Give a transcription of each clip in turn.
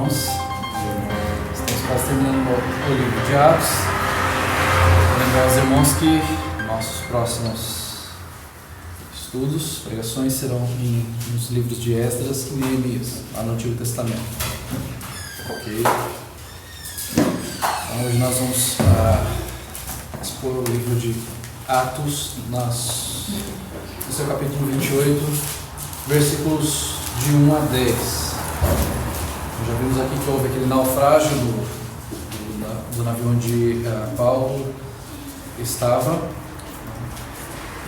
irmãos. Estamos quase terminando o livro de Atos. Vou lembrar aos irmãos que nossos próximos estudos, pregações serão nos livros de Esdras e Neemias, lá no Antigo Testamento. Ok? Então, hoje nós vamos expor o livro de Atos, no seu capítulo 28, versículos de 1 a 10. Já vimos aqui que houve aquele naufrágio do navio onde Paulo estava,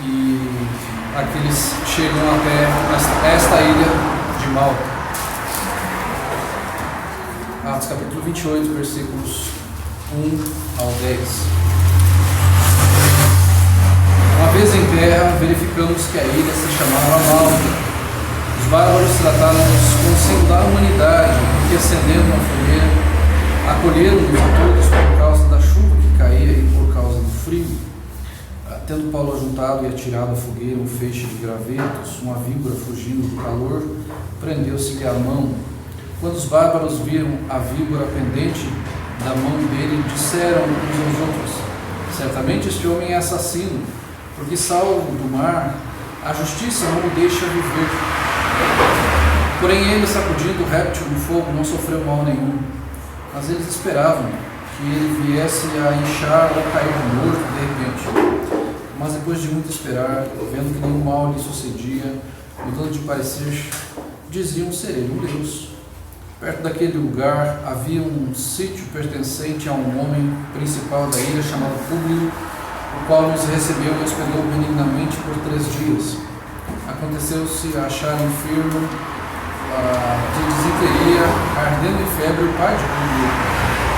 e aqueles chegam até esta ilha de Malta. Atos capítulo 28, versículos 1 ao 10. Uma vez em terra, verificamos que a ilha se chamava Malta. Os bárbaros trataram-nos com singular humanidade, porque acendendo uma fogueira, acolheram-nos a todos por causa da chuva que caía e por causa do frio. Tendo Paulo ajuntado e atirado à fogueira um feixe de gravetos, uma víbora fugindo do calor, prendeu-se-lhe a mão. Quando os bárbaros viram a víbora pendente da mão dele, disseram uns aos outros: certamente este homem é assassino, porque salvo do mar, a justiça não o deixa viver. Porém ele, sacudindo o réptil no fogo, não sofreu mal nenhum. Mas eles esperavam que ele viesse a inchar ou cair morto de repente. Mas depois de muito esperar, vendo que nenhum mal lhe sucedia, mudando de parecer, diziam ser ele um Deus. Perto daquele lugar havia um sítio pertencente a um homem principal da ilha chamado Públio, o qual nos recebeu e hospedou benignamente por 3 dias. Aconteceu-se achar enfermo de disenteria, ardendo em febre, o pai de Públio.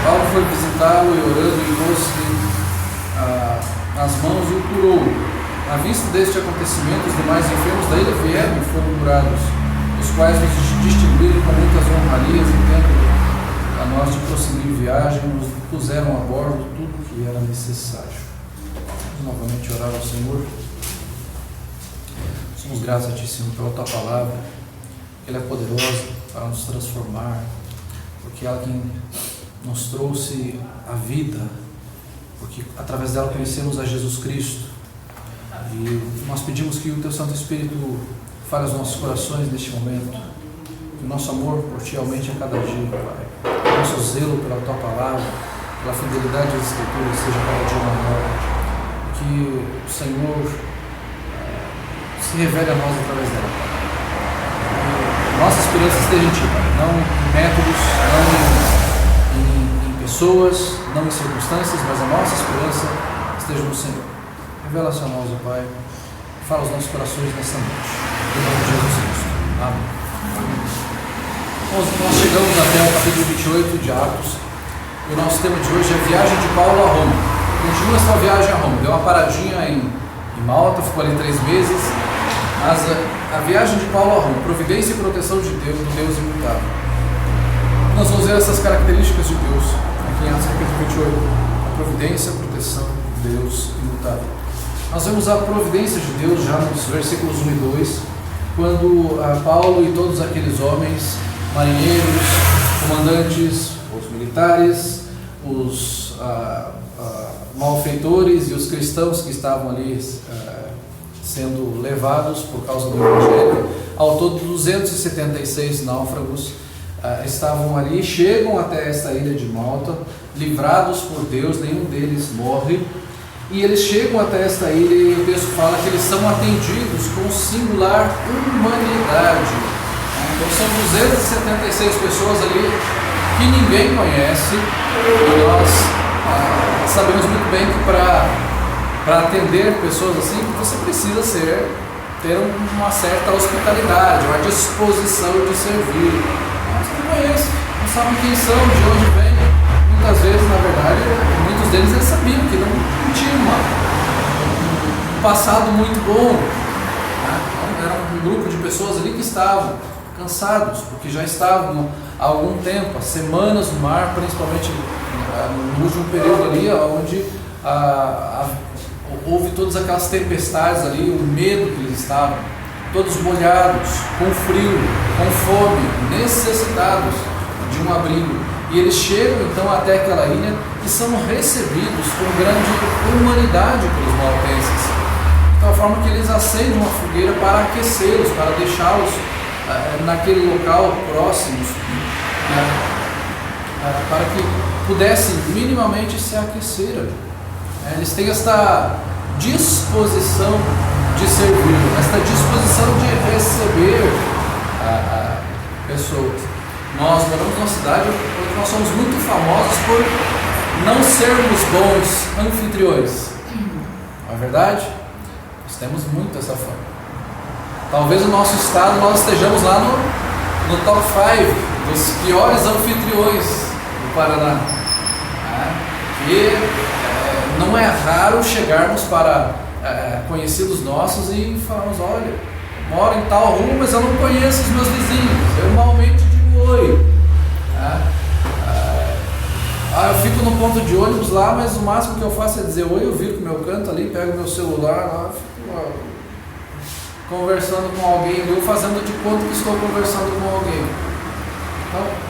Paulo foi visitá-lo e orando impôs-lhe as mãos e o curou. À vista deste acontecimento, os demais enfermos da ilha vieram e foram curados, os quais nos distribuíram com muitas honrarias e tempo a nós de prosseguir viagem, nos puseram a bordo tudo o que era necessário. Vamos novamente orar ao Senhor. Somos gratos a Ti, Senhor, pela Tua palavra. Ela é poderosa para nos transformar, porque ela quem nos trouxe a vida, porque através dela conhecemos a Jesus Cristo. E nós pedimos que o Teu Santo Espírito fale aos nossos corações neste momento, que o nosso amor por Ti aumente a cada dia, Pai. Que o nosso zelo pela Tua palavra, pela fidelidade às Escrituras seja cada dia maior. Que o Senhor se revele a nós através dela, Pai. Nossa esperança esteja em Ti, Pai. Não em métodos, não em pessoas, não em circunstâncias, mas a nossa esperança esteja no Senhor. Revela-se a nós, ó Pai. Fala aos nossos corações nesta noite. Em nome de Jesus Cristo. Amém. Nós chegamos até o capítulo 28 de Atos. E o nosso tema de hoje é a viagem de Paulo a Roma. Continua essa viagem a Roma. Deu uma paradinha em Malta, ficou ali 3 meses. Mas a viagem de Paulo a Roma, providência e proteção de Deus, do Deus imutável. Nós vamos ver essas características de Deus aqui em Atos capítulo 28. A providência, a proteção de Deus imutável. Nós vemos a providência de Deus já nos versículos 1 e 2, quando Paulo e todos aqueles homens, marinheiros, comandantes, os militares, os malfeitores e os cristãos que estavam ali sendo levados por causa do Evangelho, ao todo 276 náufragos estavam ali, chegam até esta ilha de Malta, livrados por Deus, nenhum deles morre, e eles chegam até esta ilha e o texto fala que eles são atendidos com singular humanidade. Então são 276 pessoas ali que ninguém conhece, e nós sabemos muito bem que para atender pessoas assim, você precisa ter uma certa hospitalidade, uma disposição de servir. Mas não conhecem, não sabem quem são, de onde vêm. Muitas vezes, na verdade, muitos deles eles sabiam que não tinham um passado muito bom. Então, era um grupo de pessoas ali que estavam cansados, porque já estavam há algum tempo, há semanas no mar, principalmente no último período ali, onde houve todas aquelas tempestades ali, o medo que eles estavam, todos molhados, com frio, com fome, necessitados. de um abrigo. E eles chegam então até aquela ilha e são recebidos com grande humanidade pelos maltenses. De tal forma que eles acendem uma fogueira para aquecê-los, para deixá-los naquele local próximos, para que pudessem minimamente se aquecer. Eles têm esta disposição de servir, esta disposição de receber pessoas. Nós moramos numa cidade onde nós somos muito famosos por não sermos bons anfitriões. Não é verdade? Nós temos muito essa fama. Talvez no nosso estado nós estejamos lá no top 5 dos piores anfitriões do Paraná. E não é raro chegarmos para conhecidos nossos e falarmos: olha, eu moro em tal rua, mas eu não conheço os meus vizinhos, eu malmente digo oi. Eu fico no ponto de ônibus lá, mas o máximo que eu faço é dizer oi, eu viro pro meu canto ali, pego meu celular lá, fico conversando com alguém, eu fazendo de conta que estou conversando com alguém. Então,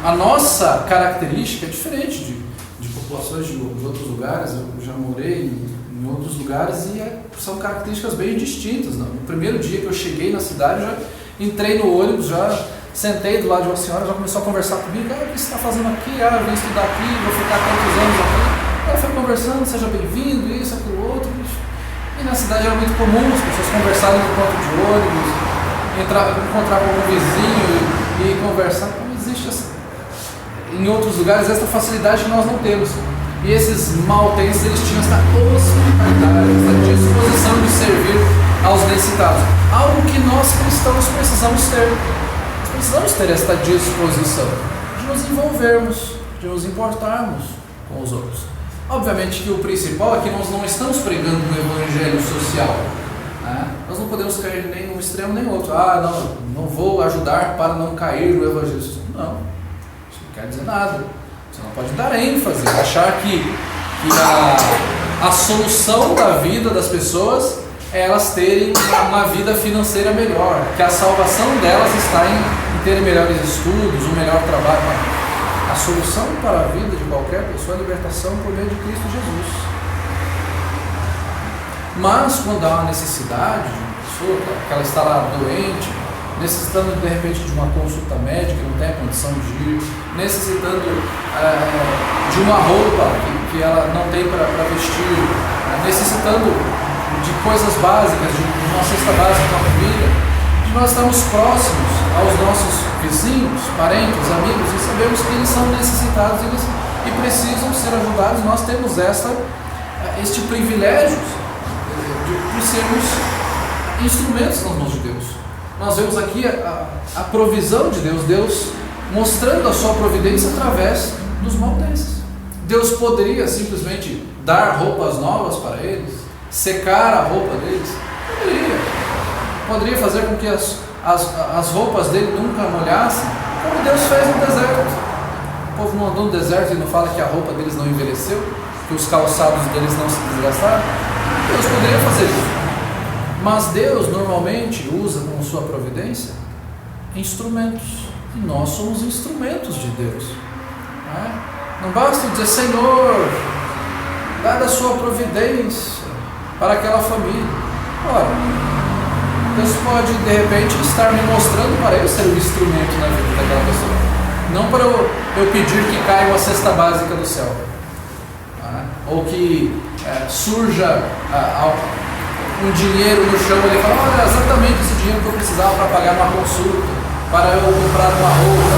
a nossa característica é diferente de populações de outros lugares. Eu já morei em outros lugares e são características bem distintas. No primeiro dia que eu cheguei na cidade, já entrei no ônibus, já sentei do lado de uma senhora, já começou a conversar comigo: o que você está fazendo aqui? Eu vim estudar aqui, vou ficar tantos anos aqui. Ela foi conversando: seja bem-vindo, isso, aquilo, outro. E na cidade era muito comum as pessoas conversarem no ponto de ônibus, encontrar com um vizinho e conversar. Não existe em outros lugares essa facilidade que nós não temos. E esses maltenses, eles tinham essa hospitalidade, essa disposição de servir aos necessitados. Algo que nós cristãos precisamos ter. Nós precisamos ter esta disposição de nos envolvermos, de nos importarmos com os outros. Obviamente que o principal é que nós não estamos pregando um evangelho social. Nós não podemos cair nem num extremo nem no outro. Não vou ajudar para não cair no evangelho social. Não, isso não quer dizer nada. Você não pode dar ênfase, achar que a solução da vida das pessoas é elas terem uma vida financeira melhor, que a salvação delas está em terem melhores estudos, um melhor trabalho. A solução para a vida de qualquer pessoa é a libertação por meio de Cristo Jesus. Mas quando há uma necessidade de uma pessoa, que ela está lá doente, necessitando de repente de uma consulta médica, não tem a condição de ir, necessitando de uma roupa que ela não tem para vestir, necessitando de coisas básicas, de uma cesta básica para a família, de nós estamos próximos aos nossos vizinhos, parentes, amigos, e sabemos que eles são necessitados e precisam ser ajudados. Nós temos este privilégio de sermos instrumentos nas mãos de Deus. Nós vemos aqui a provisão de Deus, Deus mostrando a sua providência através dos maltenses. Deus poderia simplesmente dar roupas novas para eles, secar a roupa deles, poderia fazer com que as roupas dele nunca molhassem, como Deus fez no deserto. O povo não andou no deserto e não fala que a roupa deles não envelheceu, que os calçados deles não se desgastaram. Deus poderia fazer isso. Mas Deus normalmente usa com sua providência instrumentos, e nós somos instrumentos de Deus. Não basta dizer: Senhor, dá a sua providência para aquela família. Ora, Deus pode de repente estar me mostrando para eu ser um instrumento na vida daquela pessoa, não para eu pedir que caia uma cesta básica do céu, ou que surja um dinheiro no chão e ele fala: olha, exatamente esse dinheiro que eu precisava para pagar uma consulta, para eu comprar uma roupa,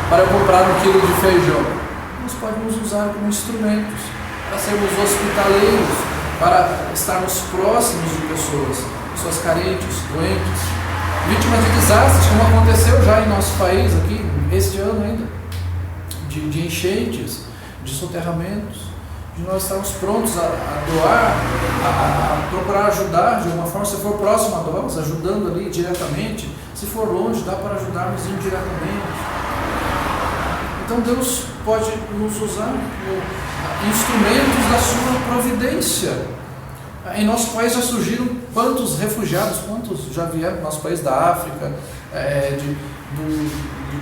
para eu comprar um quilo de feijão. Deus pode nos usar como instrumentos para sermos hospitaleiros, para estarmos próximos de pessoas carentes, doentes, vítimas de desastres, como aconteceu já em nosso país aqui, este ano ainda, de enchentes, de soterramentos. De nós estarmos prontos a doar, a procurar ajudar de alguma forma. Se for próximo a doar, ajudando ali diretamente. Se for longe, dá para ajudarmos indiretamente. Então Deus pode nos usar como instrumentos da sua providência. Em nosso país já surgiram quantos refugiados, quantos já vieram do nosso país, da África,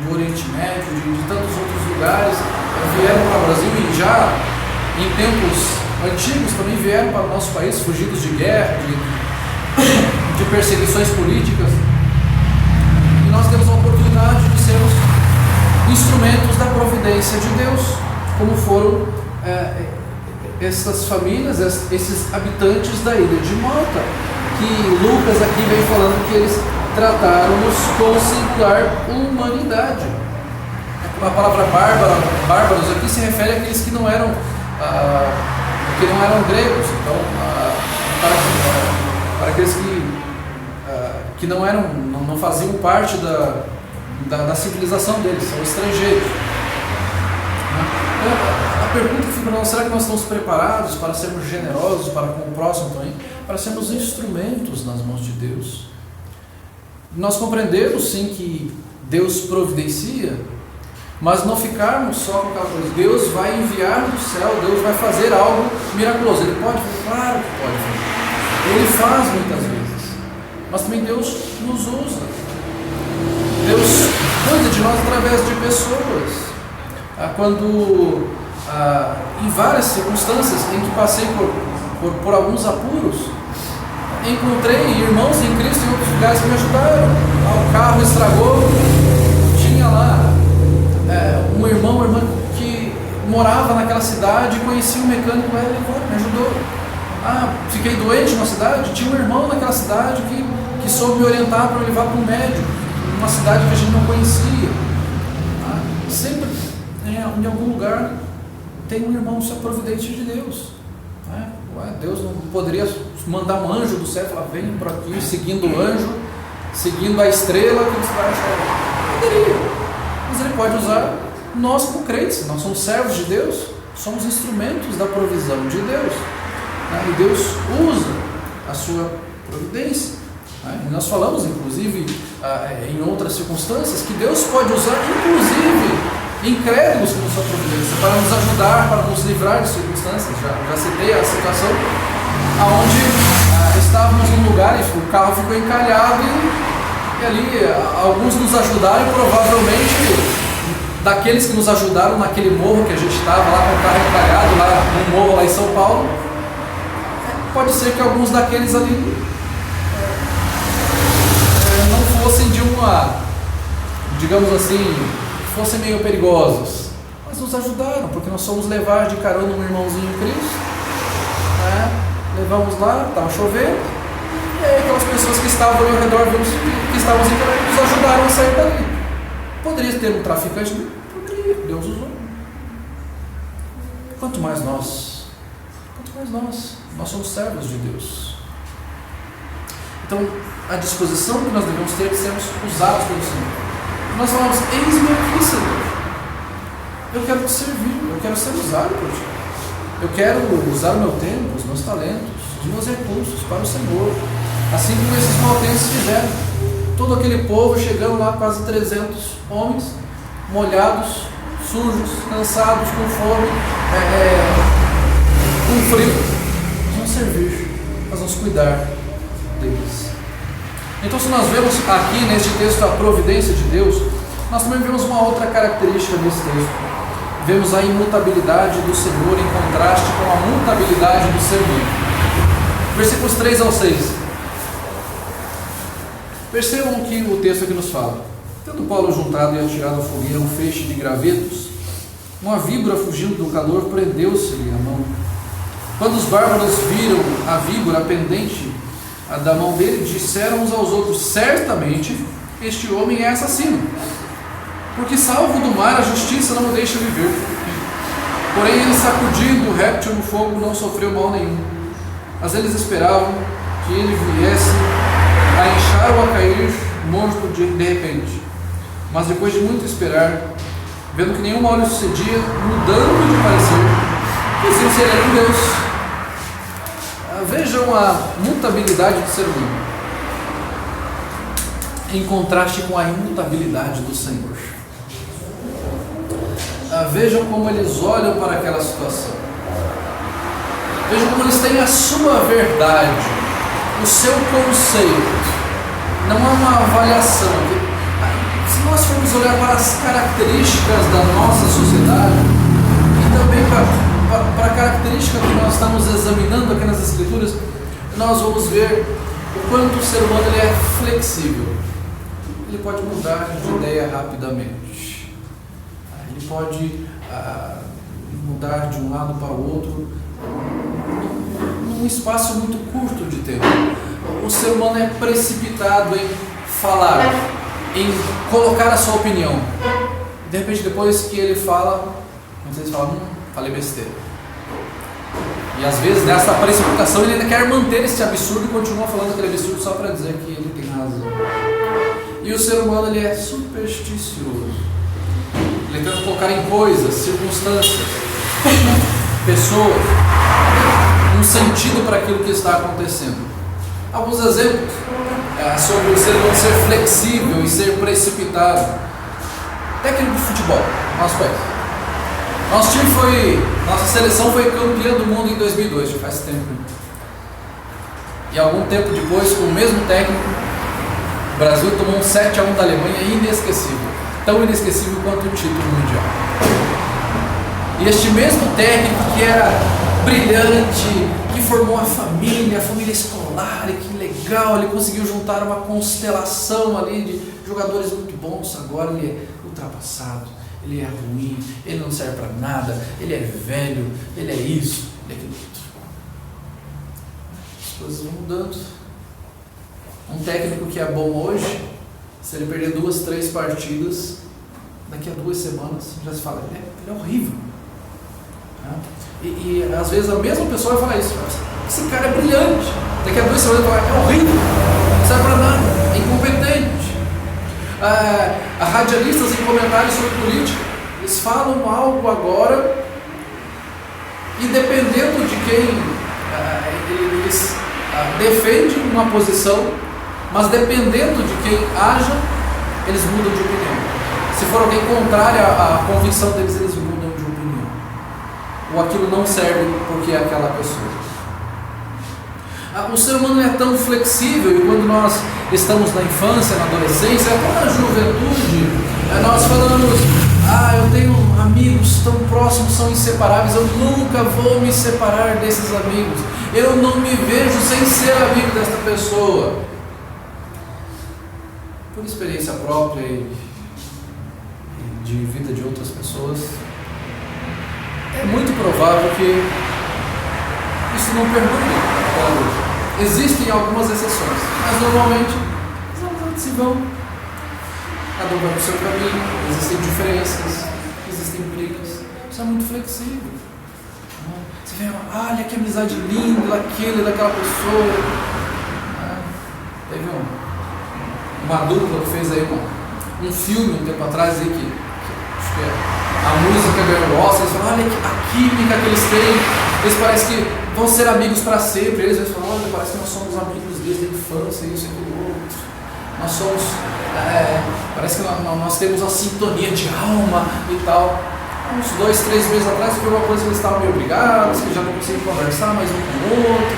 do Oriente Médio, de tantos outros lugares, vieram para o Brasil e já em tempos antigos também vieram para o nosso país, fugidos de guerra, de perseguições políticas. E nós temos a oportunidade de sermos instrumentos da providência de Deus, como foram essas famílias, esses habitantes da ilha de Malta, que Lucas aqui vem falando que eles trataram-nos com singular humanidade. A palavra bárbaros aqui se refere àqueles que não eram gregos, então para aqueles que não faziam parte da civilização deles, são estrangeiros. A pergunta que fica: será que nós estamos preparados para sermos generosos para com o próximo também, para sermos instrumentos nas mãos de Deus? Nós compreendemos sim que Deus providencia, mas não ficarmos só com aquela coisa: Deus vai enviar do céu, Deus vai fazer algo miraculoso. Ele pode fazer? Claro que pode fazer. Ele faz muitas vezes, mas também Deus nos usa. Deus cuida de nós através de pessoas. Quando em várias circunstâncias em que passei por alguns apuros, encontrei irmãos em Cristo em outros lugares que me ajudaram. O carro estragou, tinha lá um irmão, uma irmã que morava naquela cidade, conhecia um mecânico, me ajudou. Fiquei doente na cidade, tinha um irmão naquela cidade que soube me orientar para me levar para um médico, numa cidade que a gente não conhecia. Sempre em algum lugar tem um irmão, isso é providência de Deus. Deus não poderia mandar um anjo do céu e falar: vem por aqui, seguindo o anjo, seguindo a estrela que você vai achar. Poderia, mas Ele pode usar nós como crentes. Nós somos servos de Deus, somos instrumentos da provisão de Deus, e Deus usa a sua providência. E nós falamos, inclusive, em outras circunstâncias, que Deus pode usar, inclusive, incrédulos como sua providência, para nos ajudar, para nos livrar de circunstâncias. Já citei a situação onde estávamos num lugar e o carro ficou encalhado e ali alguns nos ajudaram, e provavelmente daqueles que nos ajudaram naquele morro que a gente estava lá com o carro encalhado, lá no morro lá em São Paulo, pode ser que alguns daqueles ali não fossem digamos assim, fossem meio perigosos, mas nos ajudaram, porque nós fomos levar de carona um irmãozinho em Cristo, levamos lá, estava chovendo, e aí aquelas pessoas que estavam ali ao redor, vimos que estavam assim, nos ajudaram a sair dali. Poderia ter um traficante? Poderia, Deus usou. Quanto mais nós somos servos de Deus. Então, a disposição que nós devemos ter de sermos usados pelo Senhor. Nós falamos: eis-me aqui, Senhor. Eu quero te servir, eu quero ser usado por ti. Eu quero usar o meu tempo, os meus talentos, os meus recursos para o Senhor. Assim como esses maltenses fizeram. Todo aquele povo chegando lá, quase 300 homens, molhados, sujos, cansados, com fome, com frio. Nós vamos servir, nós vamos cuidar deles. Então, se nós vemos aqui neste texto a providência de Deus, nós também vemos uma outra característica nesse texto. Vemos a imutabilidade do Senhor em contraste com a mutabilidade do ser humano. Versículos 3 ao 6. Percebam o que o texto aqui nos fala. Tendo Paulo juntado e atirado à fogueira um feixe de gravetos, uma víbora fugindo do calor prendeu-se-lhe a mão. Quando os bárbaros viram a víbora pendente da mão dele, disseram uns aos outros: certamente este homem é assassino, porque salvo do mar a justiça não o deixa viver. Porém ele, sacudindo o réptil no fogo, não sofreu mal nenhum. Mas eles esperavam que ele viesse a inchar ou a cair morto de repente. Mas depois de muito esperar, vendo que nenhum mal lhe sucedia, mudando de parecer, diziam se ele era um Deus. Vejam a mutabilidade do ser humano em contraste com a imutabilidade do Senhor. Vejam como eles olham para aquela situação. Vejam como eles têm a sua verdade, o seu conceito. Não há uma avaliação. Se nós nós formos olhar para as características da nossa sociedade e também para a característica que nós estamos examinando aqui nas Escrituras, nós vamos ver o quanto o ser humano ele é flexível. Ele pode mudar de ideia rapidamente. Ele pode mudar de um lado para o outro num espaço muito curto de tempo. O ser humano é precipitado em falar, em colocar a sua opinião. De repente, depois que ele fala, vocês falam, falei besteira. E às vezes, nessa precipitação, ele ainda quer manter esse absurdo e continua falando aquele absurdo só para dizer que ele tem razão. E o ser humano ele é supersticioso. Ele tenta colocar em coisas, circunstâncias, pessoas, um sentido para aquilo que está acontecendo. Alguns exemplos sobre o ser humano ser flexível e ser precipitado. Técnico de futebol, nosso país. Nossa seleção foi campeã do mundo em 2002, já faz tempo. E algum tempo depois, com o mesmo técnico, o Brasil tomou um 7-1 da Alemanha inesquecível. Tão inesquecível quanto o título mundial. E este mesmo técnico que era brilhante, que formou a família escolar, e que legal, ele conseguiu juntar uma constelação ali de jogadores muito bons. Agora ele é ultrapassado, ele é ruim, ele não serve para nada, ele é velho, ele é isso, ele é aquilo outro. As coisas vão mudando. Um técnico que é bom hoje, se ele perder 2, 3 partidas, daqui a 2 semanas já se fala, ele é horrível. E às vezes a mesma pessoa vai falar isso, esse cara é brilhante, daqui a 2 semanas vai falar, é horrível, não serve para nada, é incompetente. Radialistas em comentários sobre política, eles falam algo agora e dependendo de quem eles defendem uma posição, mas dependendo de quem haja, eles mudam de opinião. Se for alguém contrário à convicção deles, eles mudam de opinião. Ou aquilo não serve porque é aquela pessoa. O ser humano é tão flexível e quando nós estamos na infância, na adolescência, até na juventude, nós falamos, eu tenho amigos tão próximos, são inseparáveis, eu nunca vou me separar desses amigos, eu não me vejo sem ser amigo desta pessoa. Por experiência própria e de vida de outras pessoas, é muito provável que isso não perdure. Existem algumas exceções, mas normalmente os amizades se vão, cada um vai para o seu caminho, existem diferenças, existem brigas, isso é muito flexível. Você vê, olha que amizade linda daquela pessoa. Teve uma dupla que fez aí um filme um tempo atrás aí que acho que a música ganhou o Oscar, eles falam, olha a química que eles têm, eles parecem que vão ser amigos para sempre, eles falam, olha, parece que nós somos amigos desde a infância, isso e aquilo outro, nós somos, parece que nós temos uma sintonia de alma e tal. Uns 2, 3 meses atrás foi uma coisa que eles estavam meio brigados, que já não conseguiam conversar mais um com o outro.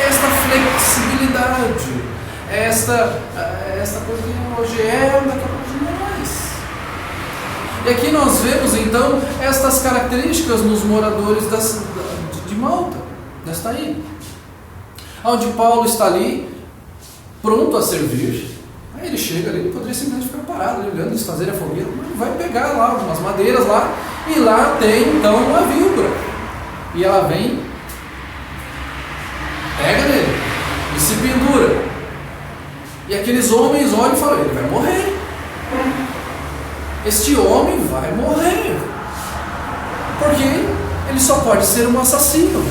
Esta flexibilidade, esta coisa que hoje é, daqui a pouco não é mais. E aqui nós vemos então estas características nos moradores de Malta, desta ilha, onde Paulo está ali pronto a servir. Aí ele chega ali, ele poderia simplesmente ficar parado, olhando eles fazerem a fogueira, mas vai pegar lá umas madeiras lá, e lá tem então uma víbora, e ela vem, pega nele e se pendura, e aqueles homens olham e falam, ele vai morrer, este homem vai morrer, porque ele só pode ser um assassino,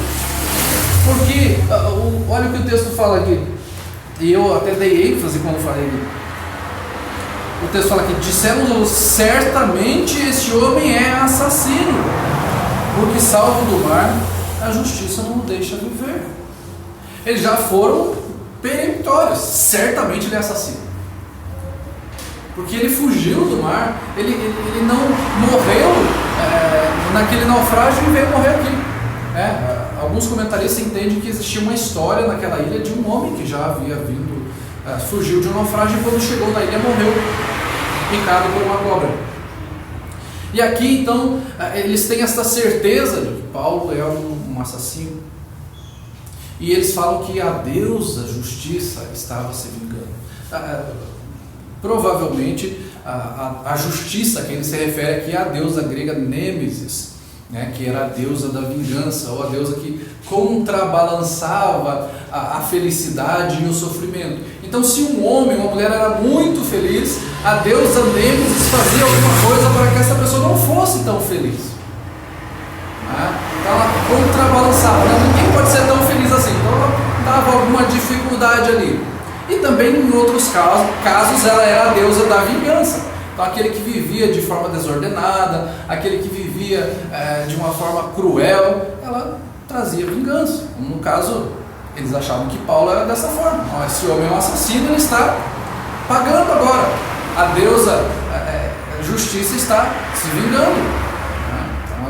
porque olha o que o texto fala aqui, e eu até dei ênfase quando falei aqui. O texto fala que dissemos certamente este homem é assassino, porque salvo do mar, a justiça não o deixa viver. Eles já foram peremptórios, certamente ele é assassino, porque ele fugiu do mar, ele não morreu naquele naufrágio e veio morrer aqui. Alguns comentaristas entendem que existia uma história naquela ilha de um homem que já havia vindo, fugiu de um naufrágio e quando chegou na ilha morreu. picado por uma cobra. E aqui então eles têm essa certeza de que Paulo é um assassino. E eles falam que a deusa justiça estava se vingando. Provavelmente a justiça que ele se refere aqui é a deusa grega Nêmesis, né, que era a deusa da vingança, ou a deusa que contrabalançava a felicidade e o sofrimento. Então, se um homem ou uma mulher era muito feliz, a deusa Nêmesis fazia alguma coisa para que essa pessoa não fosse tão feliz. Então ela contrabalançava, ninguém pode ser tão feliz assim, então ela dava alguma dificuldade ali. E também em outros casos ela era a deusa da vingança. Então aquele que vivia de forma desordenada, aquele que vivia de uma forma cruel, ela trazia vingança. No caso, eles achavam que Paulo era dessa forma. Esse homem é um assassino, ele está pagando agora. A deusa justiça está se vingando.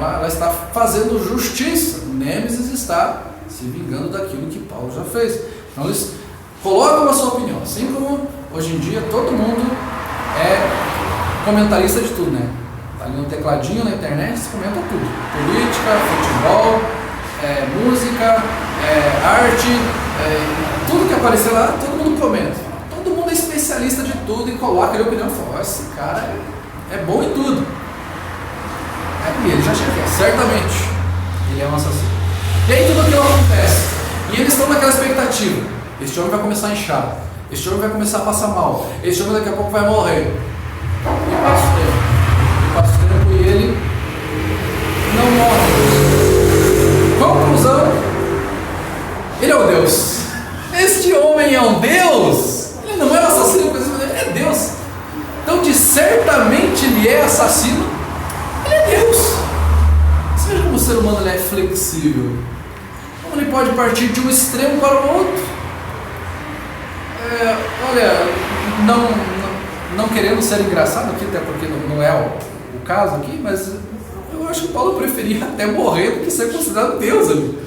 Ela está fazendo justiça. O Nêmesis está se vingando daquilo que Paulo já fez. Então eles colocam a sua opinião. Assim como hoje em dia todo mundo é comentarista de tudo, né? Tá ali no tecladinho na internet, se comenta tudo. Política, futebol, música, arte, tudo que aparecer lá, todo mundo comenta. Todo mundo é especialista de tudo e coloca a opinião e fala, esse cara é bom em tudo. E ele já chegou, certamente ele é um assassino. E aí tudo aquilo acontece. E eles estão naquela expectativa. Este homem vai começar a inchar. Este homem vai começar a passar mal. Este homem daqui a pouco vai morrer. E passa o tempo. E passa o tempo e ele não morre. Conclusão: ele é o Deus. Este homem é um Deus. Ele não é um assassino, ele é Deus. Então, certamente ele é assassino. Ele é Deus. Você veja como o ser humano ele é flexível. Como ele pode partir de um extremo para o outro. Olha, não querendo ser engraçado aqui, até porque não é o caso aqui, mas eu acho que Paulo preferia até morrer do que ser considerado Deus ali.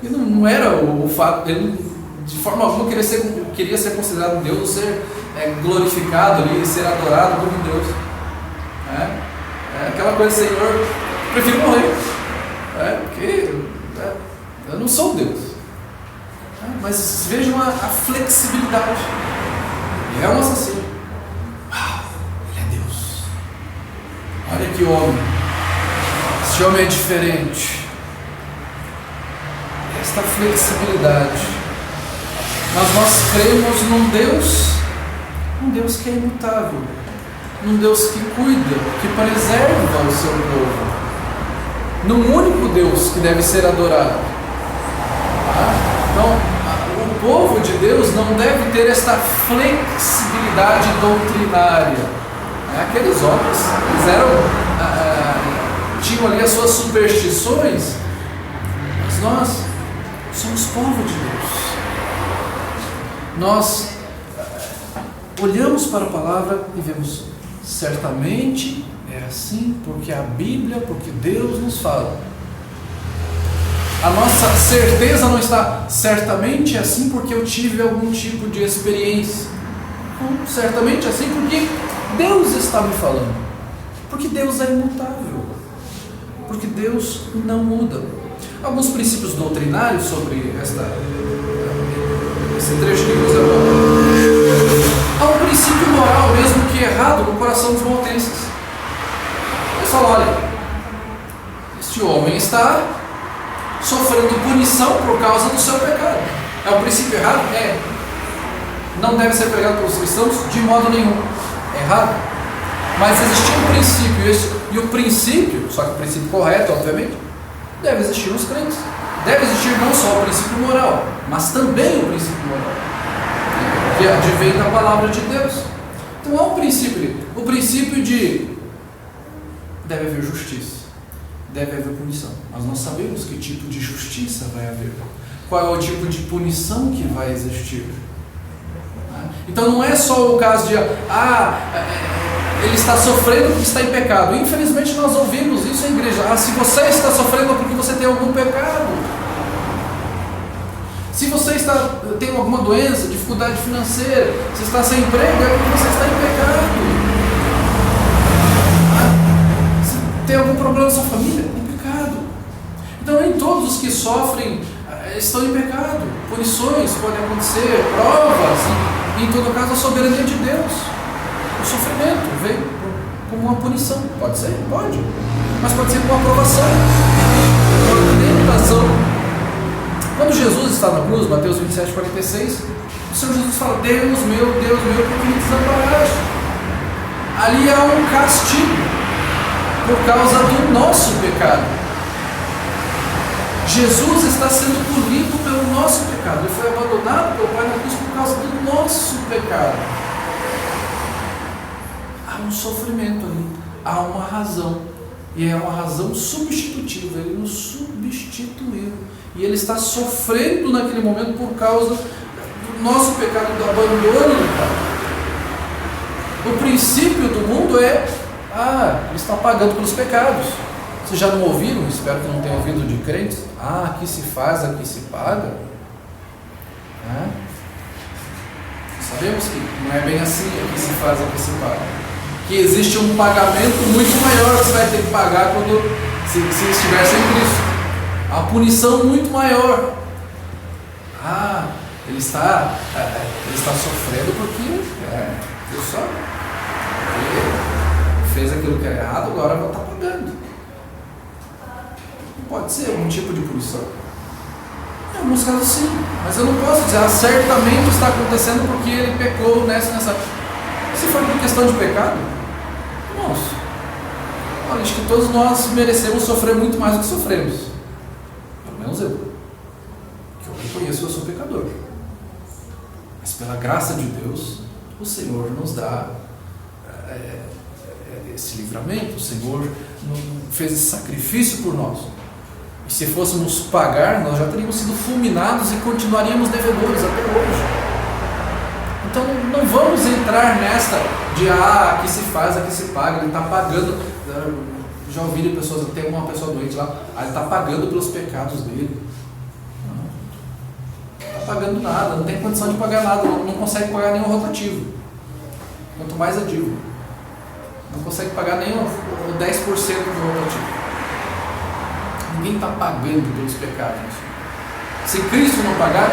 E não era o fato, ele de forma alguma queria ser considerado Deus, ou ser glorificado ali, ser adorado como Deus. Aquela coisa, Senhor, eu prefiro morrer, porque eu não sou Deus. Mas vejam a flexibilidade. Ele é um assassino. Ele é Deus. Olha que homem. Esse homem é diferente. Esta flexibilidade. Mas nós cremos num Deus que é imutável. Num Deus que cuida, que preserva o seu povo. Num único Deus que deve ser adorado. Então, o povo de Deus não deve ter esta flexibilidade doutrinária. Aqueles homens, eles tinham ali as suas superstições, mas nós somos povo de Deus. Nós olhamos para a palavra e vemos, certamente é assim, porque a Bíblia, porque Deus nos fala. A nossa certeza não está certamente assim porque eu tive algum tipo de experiência. Não, certamente assim porque Deus está me falando. Porque Deus é imutável. Porque Deus não muda. Alguns princípios doutrinários sobre esse trecho que Deus é. Há um princípio moral mesmo que é errado no coração dos maltenses. Pessoal, olha, este homem está sofrendo punição por causa do seu pecado. É um princípio errado? Não deve ser pregado pelos cristãos de modo nenhum. É errado. Mas existia um princípio, e o princípio, só que o princípio correto, obviamente, deve existir nos crentes. Deve existir não só o princípio moral, mas também o princípio moral, que advém da palavra de Deus. Então há um princípio, o princípio de deve haver justiça. Deve haver punição, mas nós sabemos que tipo de justiça vai haver, qual é o tipo de punição que vai existir. Então não é só o caso de ele está sofrendo porque está em pecado. Infelizmente nós ouvimos isso em igreja. Se você está sofrendo é porque você tem algum pecado. Se você tem alguma doença, dificuldade financeira, se está sem emprego, é porque você está em pecado. Tem algum problema na sua família? Em pecado. Então nem todos os que sofrem estão em pecado. Punições podem acontecer, provas, e em todo caso a soberania de Deus. O sofrimento vem como uma punição. Pode ser? Pode. Mas pode ser como uma aprovação, uma tentação. Quando Jesus está na cruz, Mateus 27:46, o Senhor Jesus fala: Deus meu, por que me desamparaste? Ali há um castigo por causa do nosso pecado. Jesus está sendo punido pelo nosso pecado. Ele foi abandonado pelo Pai na cruz por causa do nosso pecado. Há um sofrimento ali, há uma razão, e é uma razão substitutiva. Ele nos substituiu, e Ele está sofrendo naquele momento por causa do nosso pecado, do abandono do Pai. O princípio do mundo é: Ele está pagando pelos pecados. Vocês já não ouviram? Espero que não tenham ouvido de crentes. Aqui se faz, aqui se paga. Sabemos que não é bem assim: aqui se faz, aqui se paga. Que existe um pagamento muito maior que você vai ter que pagar quando se estiver sem Cristo. A punição muito maior. Ele está sofrendo porque viu só? Ele fez aquilo que era errado, agora vai estar pagando. Pode ser um tipo de punição. Em alguns casos sim, mas eu não posso dizer: certamente está acontecendo porque ele pecou nessa. Se for por questão de pecado, irmãos, olha, acho que todos nós merecemos sofrer muito mais do que sofremos. Pelo menos eu. Porque eu reconheço que eu sou pecador. Mas pela graça de Deus, o Senhor nos dá esse livramento. O Senhor fez esse sacrifício por nós. E se fôssemos pagar, nós já teríamos sido fulminados e continuaríamos devedores até hoje. Então não vamos entrar nesta de aqui se faz, aqui se paga. Ele está pagando. Já ouvi pessoas, tem uma pessoa doente lá, ele está pagando pelos pecados dele. Não está pagando nada, não tem condição de pagar nada, não consegue pagar nenhum rotativo, quanto mais a dívida. Não consegue pagar nem o 10% do rotativo. Ninguém está pagando pelos pecados. Se Cristo não pagar,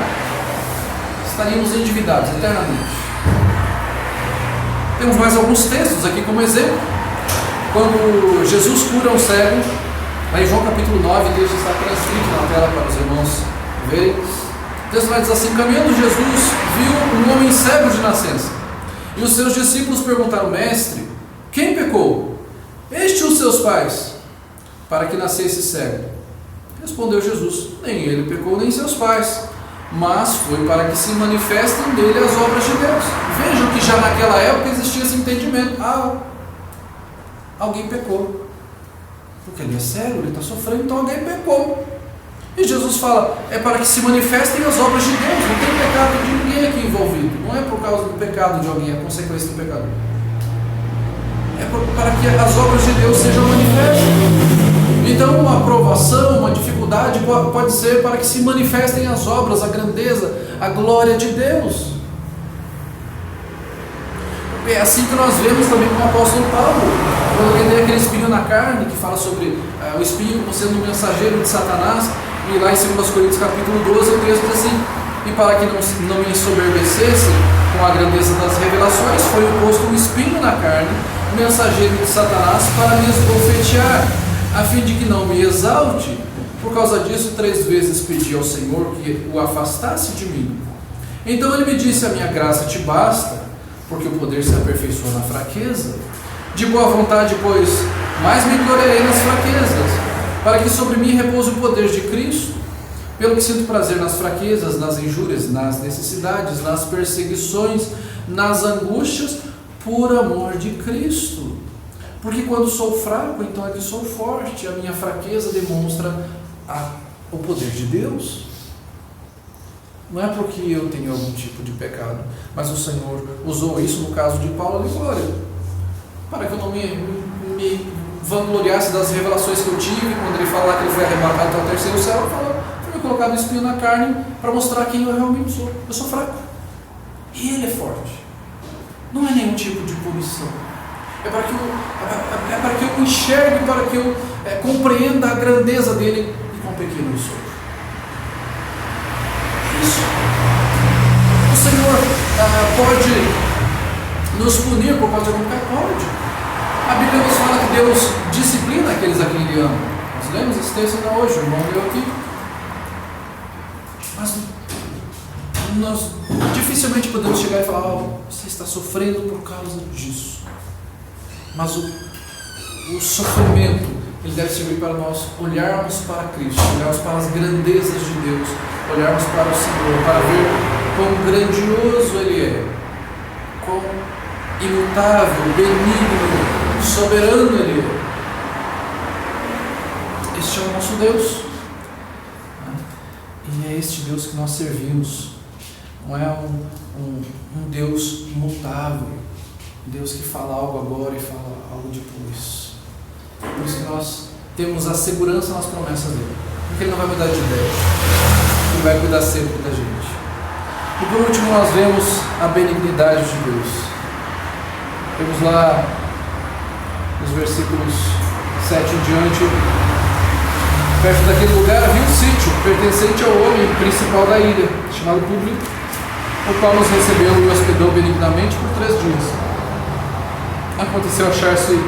estaríamos endividados eternamente. Temos mais alguns textos aqui como exemplo. Quando Jesus cura um cego, lá em João capítulo 9, Deus está transcrito na tela para os irmãos verem. Deus vai dizer assim: caminhando Jesus viu um homem cego de nascença, e os seus discípulos perguntaram: Mestre, quem pecou? Este ou os seus pais, para que nascesse cego? Respondeu Jesus: nem ele pecou, nem seus pais, mas foi para que se manifestem nele as obras de Deus. Vejam que já naquela época existia esse entendimento: alguém pecou, porque ele é cego, ele está sofrendo, então alguém pecou. E Jesus fala: é para que se manifestem as obras de Deus. Não tem pecado de ninguém aqui envolvido. Não é por causa do pecado de alguém, é consequência do pecado. É para que as obras de Deus sejam manifestas. Então uma aprovação, uma dificuldade pode ser para que se manifestem as obras, a grandeza, a glória de Deus. É assim que nós vemos também com o apóstolo Paulo, quando ele tem aquele espinho na carne, que fala sobre o espinho como sendo um mensageiro de Satanás. E lá em 2 Coríntios capítulo 12 o texto diz assim: e para que não me ensoberbecesse com a grandeza das revelações, foi posto um espinho na carne, mensageiro de Satanás, para me esbofetear, a fim de que não me exalte. Por causa disso 3 vezes pedi ao Senhor que o afastasse de mim. Então ele me disse: a minha graça te basta, porque o poder se aperfeiçoa na fraqueza. De boa vontade, pois, mais me gloriarei nas fraquezas, para que sobre mim repouse o poder de Cristo. Pelo que sinto prazer nas fraquezas, nas injúrias, nas necessidades, nas perseguições, nas angústias, por amor de Cristo. Porque quando sou fraco, então é que sou forte. A minha fraqueza demonstra o poder de Deus. Não é porque eu tenho algum tipo de pecado, mas o Senhor usou isso no caso de Paulo e glória, para que eu não me vangloriasse das revelações que eu tive. Quando ele fala que ele foi arrebatado para o terceiro céu, ele falou: foi me colocar no espinho na carne para mostrar quem eu realmente sou. Eu sou fraco e ele é forte. Não é nenhum tipo de punição. é para que eu enxergue, para que eu compreenda a grandeza dele e quão pequeno eu sou. Isso. O Senhor pode nos punir por causa de algum pecado? Pode. A Bíblia nos fala que Deus disciplina aqueles a quem Ele ama. Nós lemos esse texto ainda hoje, o irmão leu aqui. Mas nós dificilmente podemos chegar e falar: você está sofrendo por causa disso. Mas o sofrimento, ele deve servir para nós olharmos para Cristo, olharmos para as grandezas de Deus, olharmos para o Senhor, para ver quão grandioso Ele é, quão imutável, benigno, soberano Ele é. Este é o nosso Deus. E é este Deus que nós servimos. Não é um Deus imutável, um Deus que fala algo agora e fala algo depois. Por isso que nós temos a segurança nas promessas dele, porque Ele não vai mudar de ideia, Ele vai cuidar sempre da gente. E por último nós vemos a benignidade de Deus. Vemos lá nos versículos 7 em diante: perto daquele lugar havia um sítio pertencente ao homem principal da ilha, chamado Públio, o qual nos recebeu e hospedou benignamente por 3 dias. Aconteceu achar-se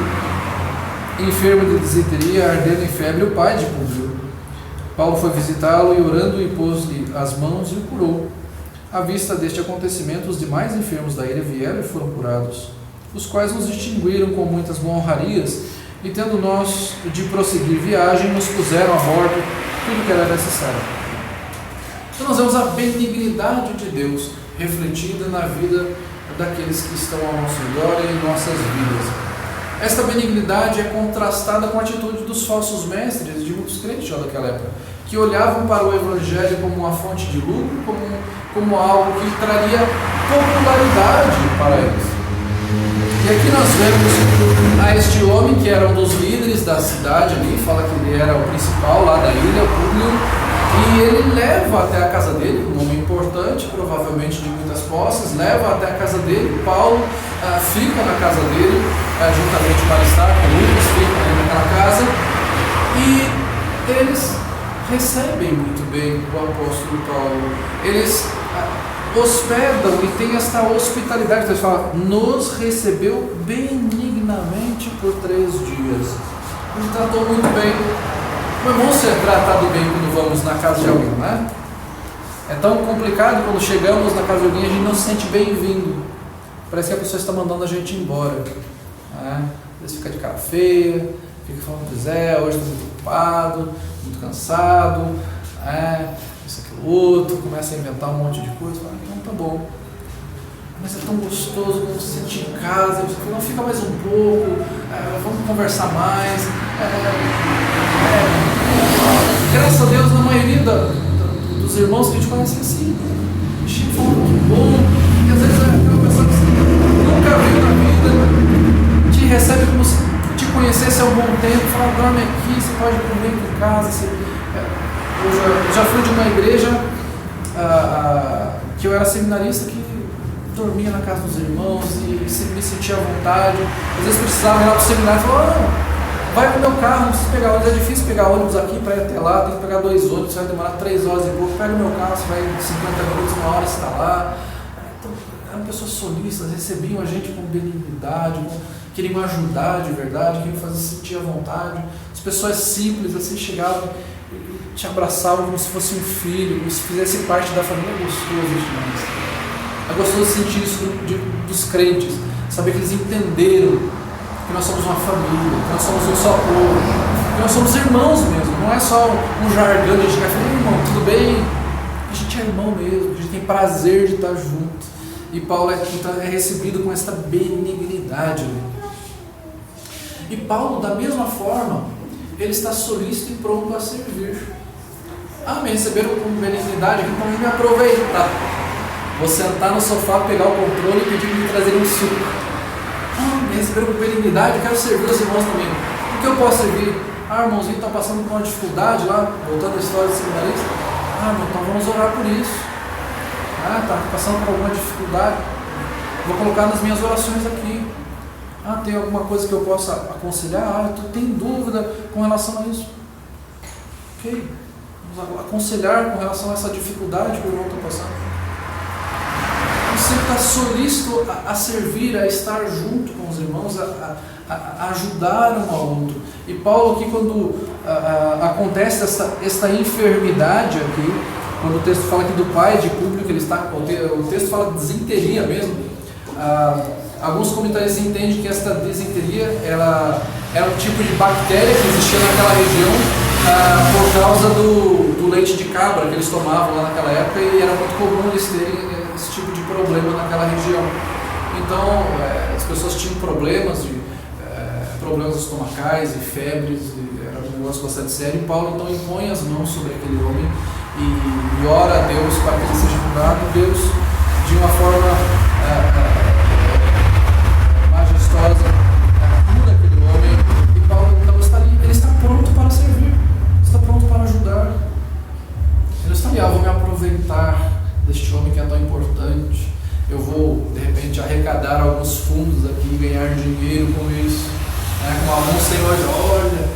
enfermo de desinteria, ardendo em febre, o pai de Públio. Paulo foi visitá-lo e, orando, impôs-lhe as mãos e o curou. À vista deste acontecimento, os demais enfermos da ilha vieram e foram curados, os quais nos distinguiram com muitas honrarias, e tendo nós de prosseguir viagem, nos puseram a bordo tudo que era necessário. Então nós vemos a benignidade de Deus refletida na vida daqueles que estão ao nosso redor e em nossas vidas. Esta benignidade é contrastada com a atitude dos falsos mestres de muitos crentes daquela época, que olhavam para o Evangelho como uma fonte de lucro, como algo que traria popularidade para eles. E aqui nós vemos a este homem que era um dos líderes da cidade ali, fala que ele era o principal lá da ilha, Públio, e ele leva até a casa dele, um homem importante, provavelmente de muitas posses, leva até a casa dele. Paulo fica na casa dele, juntamente com Aristarco, Lucas, fica ali naquela casa, e eles recebem muito bem o apóstolo Paulo. Eles hospedam e tem esta hospitalidade. Eles falam: nos recebeu benignamente por 3 dias. Nos tratou muito bem. Não é bom ser tratado bem quando vamos na casa de alguém, não é? É tão complicado quando chegamos na casa de alguém e a gente não se sente bem-vindo. Parece que a pessoa está mandando a gente embora. Às vezes fica de cara feia, fica falando: pois é, hoje estou muito ocupado, muito cansado, isso, aquilo, outro, começa a inventar um monte de coisa. Fala: então tá bom. Mas é tão gostoso quando se sente em casa. Você fala: não, fica mais um pouco, vamos conversar mais. Graças a Deus, na maioria dos irmãos que a gente conhece assim, chega falando que bom, e às vezes é aquela pessoa que você nunca viu na vida, te recebe como se te conhecesse há um bom tempo, fala: dorme aqui, você pode comer aqui em casa. Eu já fui de uma igreja que eu era seminarista, que dormia na casa dos irmãos e me sentia à vontade. Às vezes precisava ir lá para o seminário e falava: vai com o meu carro, não precisa pegar ônibus, é difícil pegar ônibus aqui para ir até lá, tem que pegar 2 ônibus, vai demorar 3 horas e pouco. Pega o meu carro, você vai 50 minutos, 1 hora, você está lá. Então, eram pessoas solistas, recebiam a gente com benignidade, queriam ajudar de verdade, queriam fazer sentir à vontade. As pessoas simples assim chegavam e te abraçavam como se fosse um filho, como se fizesse parte da família. É gostoso demais. É gostoso sentir isso dos crentes, saber que eles entenderam que nós somos uma família, que nós somos um só povo, que nós somos irmãos mesmo. Não é só um jargão de a gente vai falar: irmão, tudo bem? A gente é irmão mesmo, a gente tem prazer de estar junto. E Paulo é recebido com esta benignidade. E Paulo, da mesma forma, ele está solícito e pronto a servir. Me receberam com benignidade, então eu me aproveitar. Vou sentar no sofá, pegar o controle e pedir para me trazer um suco. Me receberam com benignidade, eu quero servir os irmãos também. O que eu posso servir? Irmãozinho está passando por uma dificuldade lá, voltando à história do seminarista. Então vamos orar por isso. Está passando por alguma dificuldade. Vou colocar nas minhas orações aqui. Tem alguma coisa que eu possa aconselhar? Tu tem dúvida com relação a isso? Ok, vamos aconselhar com relação a essa dificuldade que o irmão está passando. Você está solícito a servir, a estar junto com os irmãos, a ajudar um ao outro. E Paulo aqui, quando acontece esta enfermidade aqui, quando o texto fala aqui do pai de Públio, que ele está, o texto fala de disenteria mesmo. Alguns comentaristas entendem que esta disenteria ela era um tipo de bactéria que existia naquela região por causa do leite de cabra que eles tomavam lá naquela época, e era muito comum eles terem esse tipo de problema naquela região. Então as pessoas tinham problemas estomacais e febres, era um negócio bastante sério. E Paulo então impõe as mãos sobre aquele homem e ora a Deus para que ele seja curado. Deus, de uma forma majestosa, cura aquele homem. E Paulo então está ali, ele está pronto para servir, está pronto para ajudar. Ele não está ali, vou me aproveitar deste homem que é tão importante, eu vou de repente arrecadar alguns fundos aqui e ganhar dinheiro com isso, com alguns senhores, olha,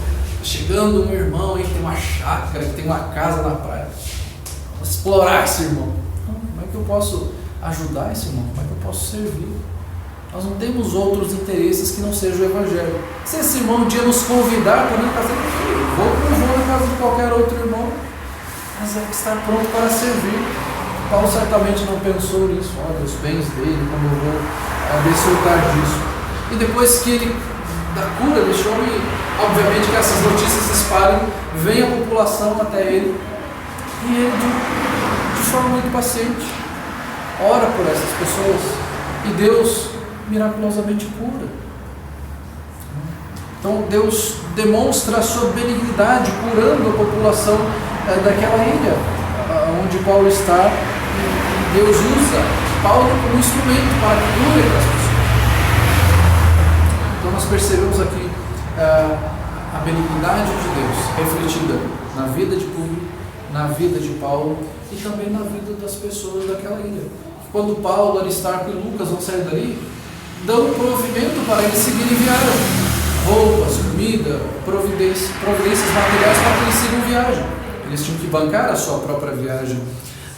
chegando um irmão aí que tem uma chácara, que tem uma casa na praia, vou explorar esse irmão. Como é que eu posso ajudar esse irmão? Como é que eu posso servir? Nós não temos outros interesses que não seja o Evangelho. Se esse irmão um dia nos convidar para ir na casa dele, vou na casa de qualquer outro irmão, mas é estar pronto para servir. Paulo certamente não pensou nisso, olha, os bens dele, como eu vou desfrutar disso. E depois que ele da cura deste homem, obviamente que essas notícias se espalham, vem a população até ele, e ele de forma muito paciente ora por essas pessoas, e Deus miraculosamente cura. Então Deus demonstra a sua benignidade curando a população daquela ilha onde Paulo está, e Deus usa Paulo como instrumento para que cure aquelas pessoas. Então nós percebemos aqui a benignidade de Deus refletida na vida de Públio, na vida de Paulo e também na vida das pessoas daquela ilha. Quando Paulo, Aristarco e Lucas vão sair dali, dão provimento para eles seguirem viagem, roupas, comida, providências materiais para que eles sigam viagem. Eles tinham que bancar a sua própria viagem,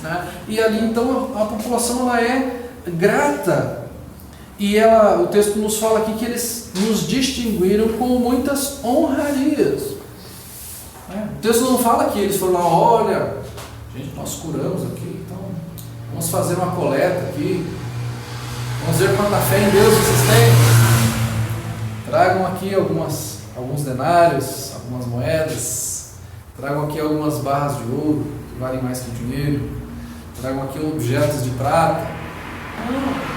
né? E ali então a população ela é grata, e o texto nos fala aqui que eles nos distinguiram com muitas honrarias, né? O texto não fala que eles foram lá, olha, gente, nós curamos aqui, então vamos fazer uma coleta aqui, vamos ver quanta fé em Deus vocês têm, tragam aqui alguns denários, algumas moedas, tragam aqui algumas barras de ouro que valem mais que dinheiro, tragam aqui objetos de prata. Não.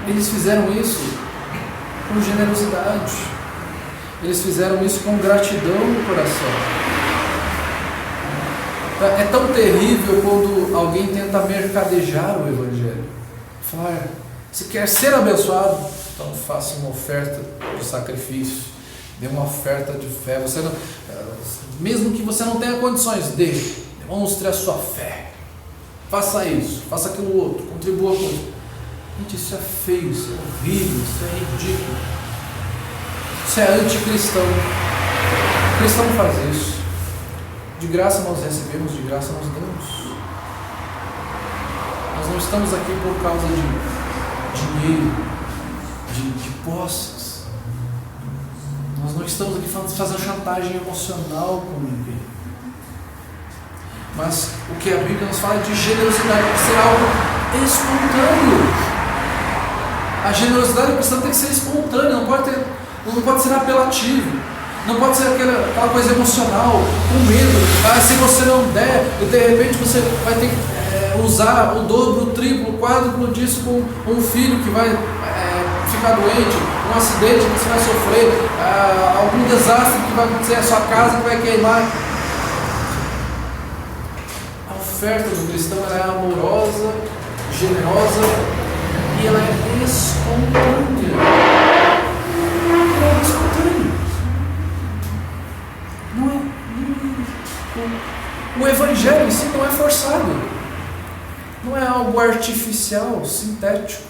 Eles fizeram isso com generosidade, eles fizeram isso com gratidão no coração. É tão terrível quando alguém tenta mercadejar o Evangelho, falar, se quer ser abençoado, então faça uma oferta de sacrifício, dê uma oferta de fé. Você não, mesmo que você não tenha condições, demonstre a sua fé, faça isso, faça aquilo outro, contribua com isso. Gente, isso é feio, isso é horrível, isso é ridículo, isso é anticristão. O cristão não faz isso. De graça nós recebemos, de graça nós damos. Nós não estamos aqui por causa de dinheiro, de posses. Nós não estamos aqui fazendo chantagem emocional com ninguém. Mas o que a Bíblia nos fala é de generosidade, tem que ser algo espontâneo. A generosidade cristã tem que ser espontânea, não pode ser apelativo, não pode ser aquela coisa emocional, com medo. Se você não der, de repente você vai ter que usar o dobro, o triplo, o quádruplo disso com um filho que vai ficar doente, um acidente que você vai sofrer, algum desastre que vai acontecer, a sua casa que vai queimar. A oferta do cristão ela é amorosa, generosa, e ela é espontânea. Ela é espontânea. O Evangelho em si não é forçado. Não é algo artificial, sintético.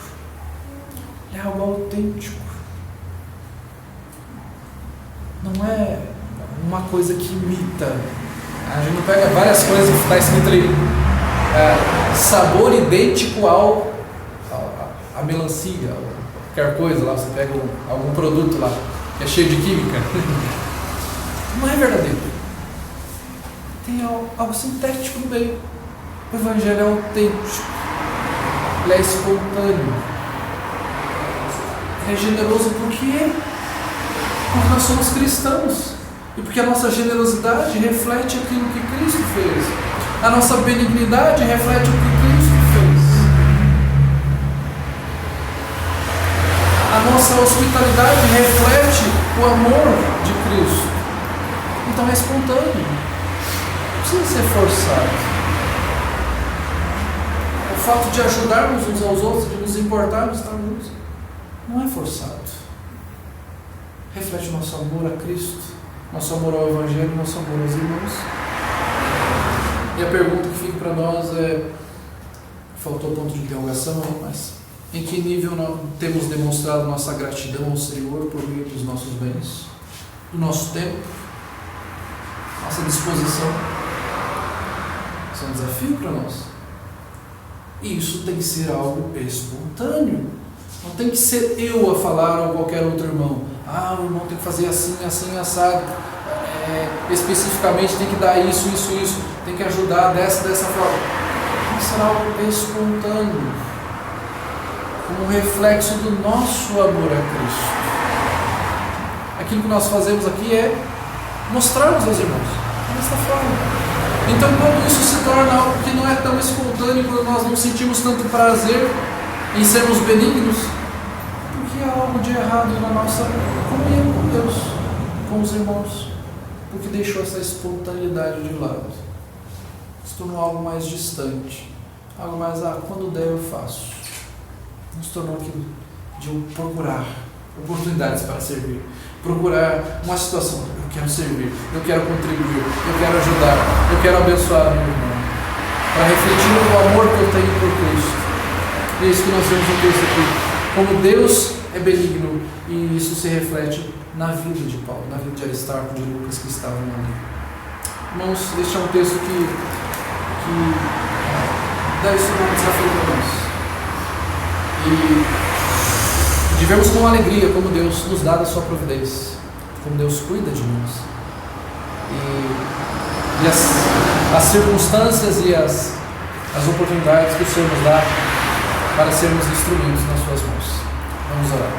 É é algo autêntico. Não é uma coisa que imita. A gente não pega várias coisas e está escrito ali sabor idêntico à melancia, qualquer coisa lá, você pega algum produto lá que é cheio de química. Não é verdadeiro. Tem algo sintético no meio. O Evangelho é autêntico. Ele é espontâneo. Ele é generoso por quê? Porque nós somos cristãos. E porque a nossa generosidade reflete aquilo que Cristo fez. A nossa benignidade reflete o que Cristo fez. A nossa hospitalidade reflete o amor de Cristo. Então é espontâneo. Não precisa ser forçado. O fato de ajudarmos uns aos outros, de nos importarmos, não é forçado. Reflete o nosso amor a Cristo, nosso amor ao Evangelho, nosso amor aos irmãos. E a pergunta que fica para nós é, faltou ponto de interrogação, mas em que nível nós temos demonstrado nossa gratidão ao Senhor por meio dos nossos bens, do nosso tempo, nossa disposição? Isso é um desafio para nós. E isso tem que ser algo espontâneo. Não tem que ser eu a falar ou qualquer outro irmão. O irmão tem que fazer assim, assim, assado. Especificamente tem que dar isso. Tem que ajudar dessa forma. Tem que ser algo espontâneo. Como um reflexo do nosso amor a Cristo. Aquilo que nós fazemos aqui é mostrarmos aos irmãos. Dessa forma. Então, quando isso se torna algo que não é tão espontâneo, quando nós não sentimos tanto prazer em sermos benignos, porque há algo de errado na nossa comunhão com Deus, com os irmãos, porque deixou essa espontaneidade de lado, se tornou algo mais distante, algo mais, quando der eu faço. Nos tornou aquilo de eu procurar oportunidades para servir, procurar uma situação, eu quero servir, eu quero contribuir, eu quero ajudar, eu quero abençoar meu irmão, para refletir o amor que eu tenho por Cristo. E é isso que nós vemos no texto aqui, como Deus é benigno, e isso se reflete na vida de Paulo, na vida de Aristarco, de Lucas, que estavam ali. Irmãos, este é um texto que dá isso como desafio para nós. E vivemos com alegria como Deus nos dá da sua providência, como Deus cuida de nós. E as circunstâncias e as oportunidades que o Senhor nos dá para sermos instrumentos nas suas mãos. Vamos orar.